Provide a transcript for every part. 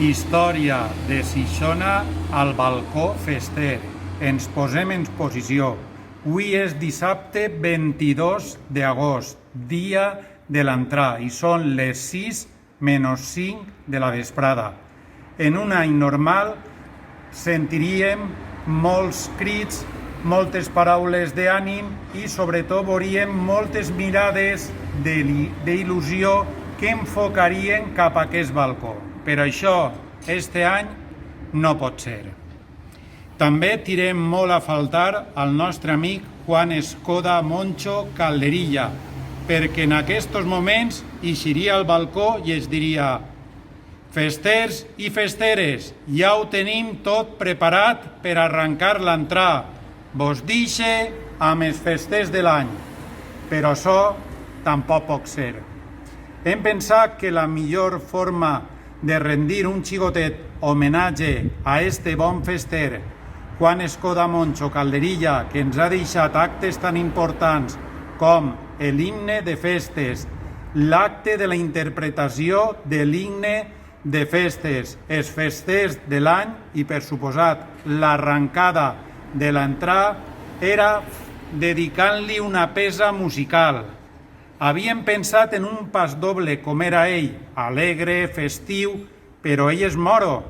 Història de Xixona al balcó fester. Ens posem en posició. Avui és dissabte 22 d'agost, dia de l'entrada, i són les 6 menys 5 de la vesprada. En un any normal sentiríem molts crits, moltes paraules d'ànim i sobretot veuríem moltes mirades d'il·lusió que enfocarien cap a aquest balcó. Però això, este any, no pot ser. També tirem molt a faltar al nostre amic Juan Escoda Moncho Calderilla, perquè en aquests moments eixiria al balcó i es diria: festers i festeres, ja ho tenim tot preparat per arrencar l'entrada. Vos deixe amb els festers de l'any. Però això tampoc pot ser. Hem pensat que la millor forma de rendir un xicotet homenatge a este bon fester, Juan Escoda Moncho Calderilla, que ens ha deixat actes tan importants com l'himne de festes, l'acte de la interpretació de l'himne de festes, els festers de l'any i, per suposat, l'arrencada de l'entrada, era dedicant-li una peça musical. Havíem pensat en un pas doble, com era ell, alegre, festiu, però ell és moro,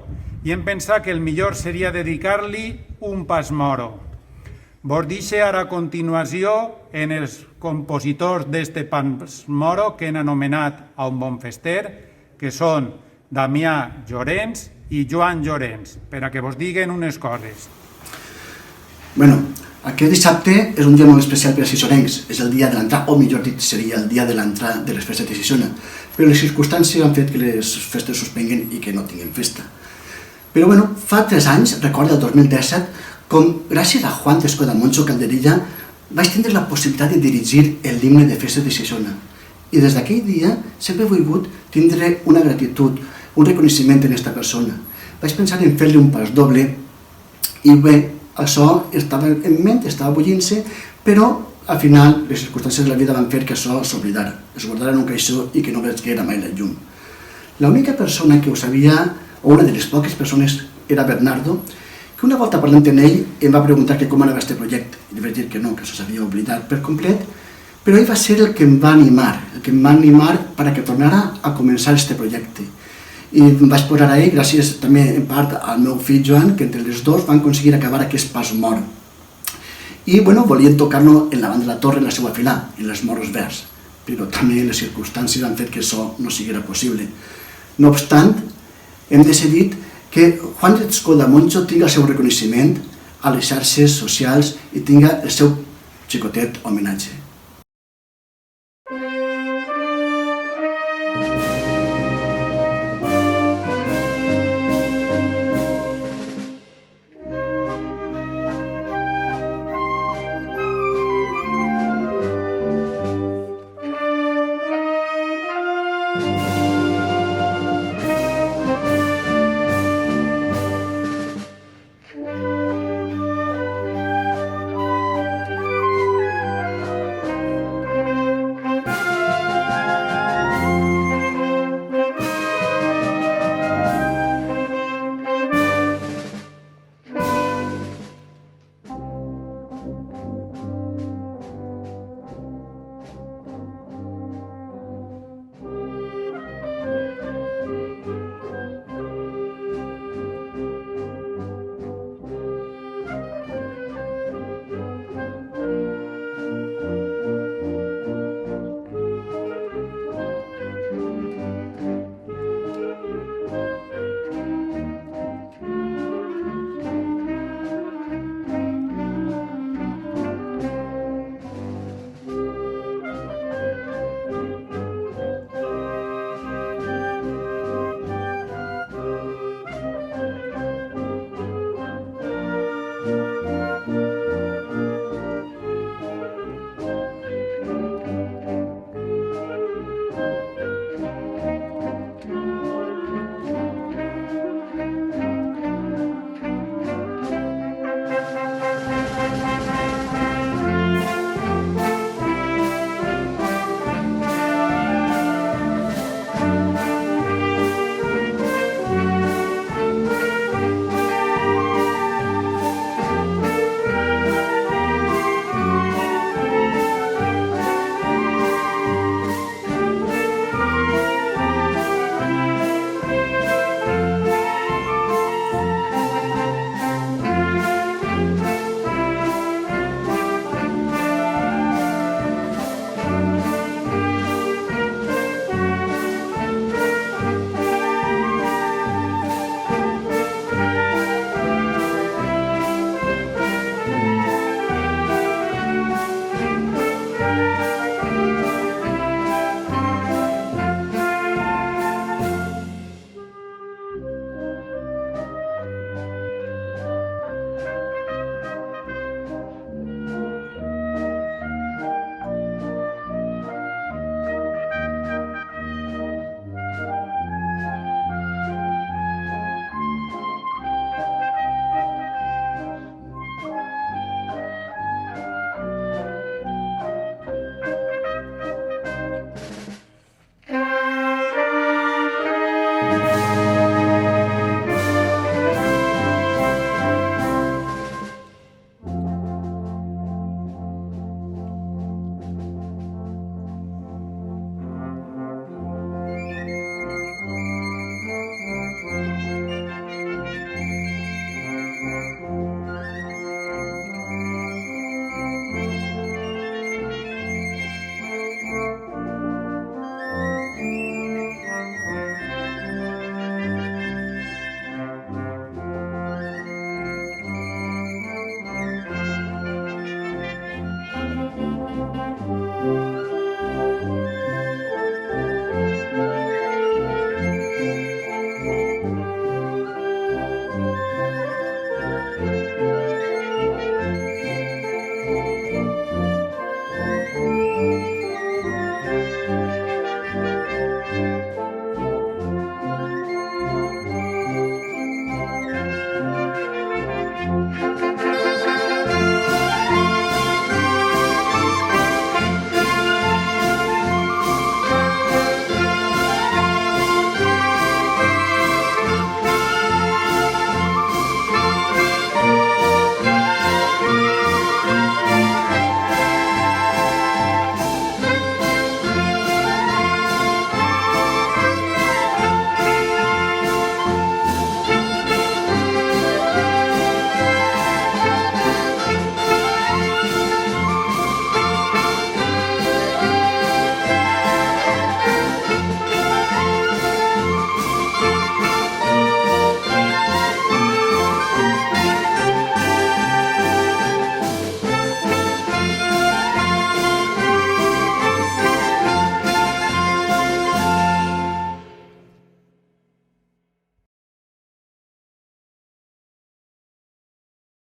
i hem pensat que el millor seria dedicar-li un pas moro. Vos deixo ara a continuació en els compositors d'este pas moro que han anomenat a un bon fester, que són Damià Llorenç i Joan Llorenç, per a que vos diguen unes coses. Bueno, aquest dissabte és un dia molt especial per a xixonencs. És el dia de l'entrada, o millor dit, seria el dia de l'entrada de les festes de Xixona. Però les circumstàncies han fet que les festes suspenguen i que no tinguem festa. Però bueno, fa 3 anys, recordo el 2017, com gràcies a Juan Escoda Moncho Calderilla vaig tindre la possibilitat de dirigir l'himne de festes de Xixona. I des d'aquell dia sempre he volgut tindre una gratitud, un reconeixement en aquesta persona. Vaig pensar en fer-li un pas doble i bé, això estava en ment, estava bullint-se, però al final les circumstàncies de la vida van fer que això s'oblidara, es guardara en un caixó i que no veiguera mai la llum. L'única persona que ho sabia, o una de les poques persones, era Bernardo, que una volta parlant amb ell em va preguntar que com anava aquest projecte. I li vaig dir que no, que això s'havia oblidat per complet, però ell va ser el que em va animar perquè tornara a començar aquest projecte. I em vaig posar a ell, gràcies també en part al meu fill Joan, que entre els dos van aconseguir acabar aquest pas mort. I bueno, volien tocar-lo en la banda de la torre, en la seva fila, en les moros verds, però també les circumstàncies han fet que això no sigui possible. No obstant, hem decidit que Juan Escoda Moncho tinga el seu reconeixement a les xarxes socials i tinga el seu xicotet homenatge.